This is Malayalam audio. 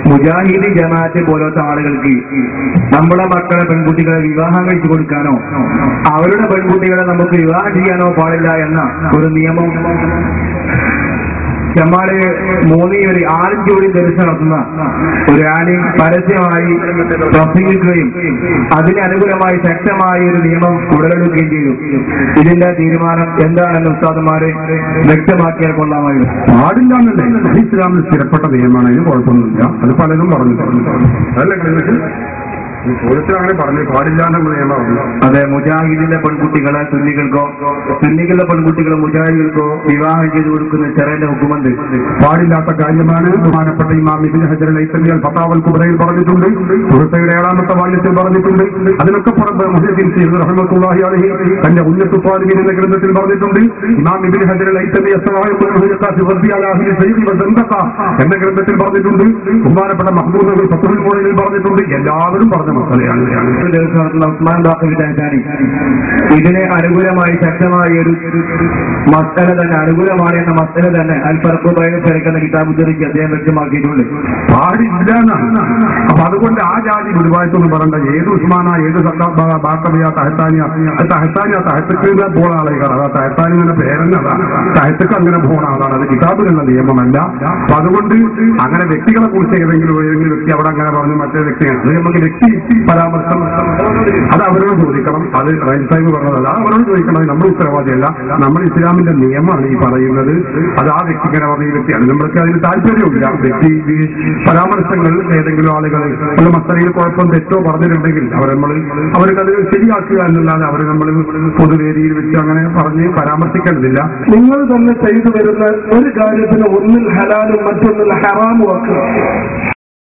മുജാഹിദ് ജമാഅത്ത് പോലത്തെ ആളുകൾക്ക് നമ്മുടെ മക്കളെ പെൺകുട്ടികളെ വിവാഹം കഴിച്ചു കൊടുക്കാനോ അവരുടെ പെൺകുട്ടികളെ നമുക്ക് വിവാഹം ചെയ്യാനോ പാടില്ല എന്ന ഒരു നിയമം ജമാല് 6 ജോഡി ദർശനം നടത്തുന്ന ഒരു ആലിം പരസ്യമായി പ്രസംഗിക്കുകയും അതിനനുകൂലമായി ശക്തമായ ഒരു നിയമം ഉടലെടുക്കുകയും ചെയ്തു. ഇതിന്റെ തീരുമാനം എന്താണെന്ന് ഉസ്താദുമാരെ വ്യക്തമാക്കിയാൽ കൊള്ളാമായിരുന്നു. പാടില്ലാന്നല്ലേ ഇസ്ലാമിൽ സ്ഥിരപ്പെട്ട നിയമമാണ്, അതിന് കുഴപ്പമൊന്നുമില്ല. അത് പലരും പറഞ്ഞു അങ്ങനെ പറഞ്ഞു പാടില്ലാന്നുള്ള നിയമമാണ്. അതെ, മുജാഹിദിന്റെ പെൺകുട്ടികളെ സുന്നികളുടെ പെൺകുട്ടികളെ മുജാഹിദുകൾക്കോ വിവാഹം ചെയ്തു കൊടുക്കുന്ന ചെറിയ ഹുക്കുമുണ്ട്. പാടില്ലാത്ത കാര്യമാണ്. ബഹുമാനപ്പെട്ട ഇമാം ഇബ്നു ഹജർ അൽ ഹൈതമി അൽ ഫതാവൽ കുബ്രയിൽ പറഞ്ഞിട്ടുണ്ട്, സുഹൃത്തുക്കളുടെ 7ാമത്തെ വാല്യത്തിൽ പറഞ്ഞിട്ടുണ്ട്. അതിനൊക്കെ പുറത്ത് മുഹ്യിദ്ദീൻ സയ്യിദ് റഹ്മത്തുള്ളാഹി അലൈഹി തന്റെ ഉന്നത്തു ത്വാലിബീൻ എന്ന ഗ്രന്ഥത്തിൽ പറഞ്ഞിട്ടുണ്ട്. ഇമാം ഇബ്നു ഹജർ അൽ ഹൈതമി എന്ന ഗ്രന്ഥത്തിൽ പറഞ്ഞിട്ടുണ്ട്. ബഹുമാനപ്പെട്ട മഹ്മൂദ് ഫത്ഹുൽ മുഈനിൽ പറഞ്ഞിട്ടുണ്ട്. എല്ലാവരും പറഞ്ഞ ഇതിനെ അനുകൂലമായി ശക്തമായ ഒരു മസല തന്നെ അനുകൂലമാണ് എന്ന മസല തന്നെ അൽഫർഖുബൈൻ ചേർക്കുന്ന കിതാബ് ഉദ്ധരിച്ച് അദ്ദേഹം വ്യക്തമാക്കിയിട്ടുണ്ട്. പാടില്ല എന്നാണ്. അപ്പൊ അതുകൊണ്ട് ആ ജാതി ഗുരുവായൂരൊന്നും പറയണ്ട. ഏത് ഉസ്മാന, ഏത് ബാക്കബിയ, തഹത്താനിക്ക് പോണ ആളേക്കാണ്. അതാ തഹത്താനി എന്ന പേരന്നെ അതാണ്. തഹത്തക്ക് അങ്ങനെ പോണ ആളാണ്. അത് കിതാബിലുള്ള നിയമമല്ല. അപ്പൊ അതുകൊണ്ട് അങ്ങനെ വ്യക്തികളെ കുറിച്ച് ഏതെങ്കിലും വ്യക്തി അവിടെ അങ്ങനെ പറഞ്ഞു, മറ്റേ വ്യക്തിയാണ് അത് നമുക്ക് വ്യക്തി പരാമർശം അത് അവരോട് ചോദിക്കണം. അത് റൈറ്റ് സാഹിബ് പറഞ്ഞതല്ല, അവരോട് ചോദിക്കണം. നമ്മൾ ഉത്തരവാദിയല്ല. നമ്മൾ ഇസ്ലാമിന്റെ നിയമമാണ് ഈ പറയുന്നത്. അത് ആ വ്യക്തിങ്ങനെ പറഞ്ഞ വ്യക്തിയാണ്. നമ്മൾക്ക് അതിന് താല്പര്യമില്ല. വ്യക്തി പരാമർശങ്ങൾ ഏതെങ്കിലും ആളുകൾ മസലയിൽ കുഴപ്പം തെറ്റോ പറഞ്ഞിട്ടുണ്ടെങ്കിൽ അവർക്കത് ശരിയാക്കുക എന്നല്ലാതെ അവർ നമ്മൾ പൊതുവേദിയിൽ വെച്ച് അങ്ങനെ പറഞ്ഞ് പരാമർശിക്കേണ്ടതില്ല. നിങ്ങൾ തന്നെ ചെയ്തു വരുന്ന ഒരു കാര്യത്തിന് ഒന്നിൽ ഹലാലും മറ്റൊന്നിൽ ഹറാമും ഒക്കെ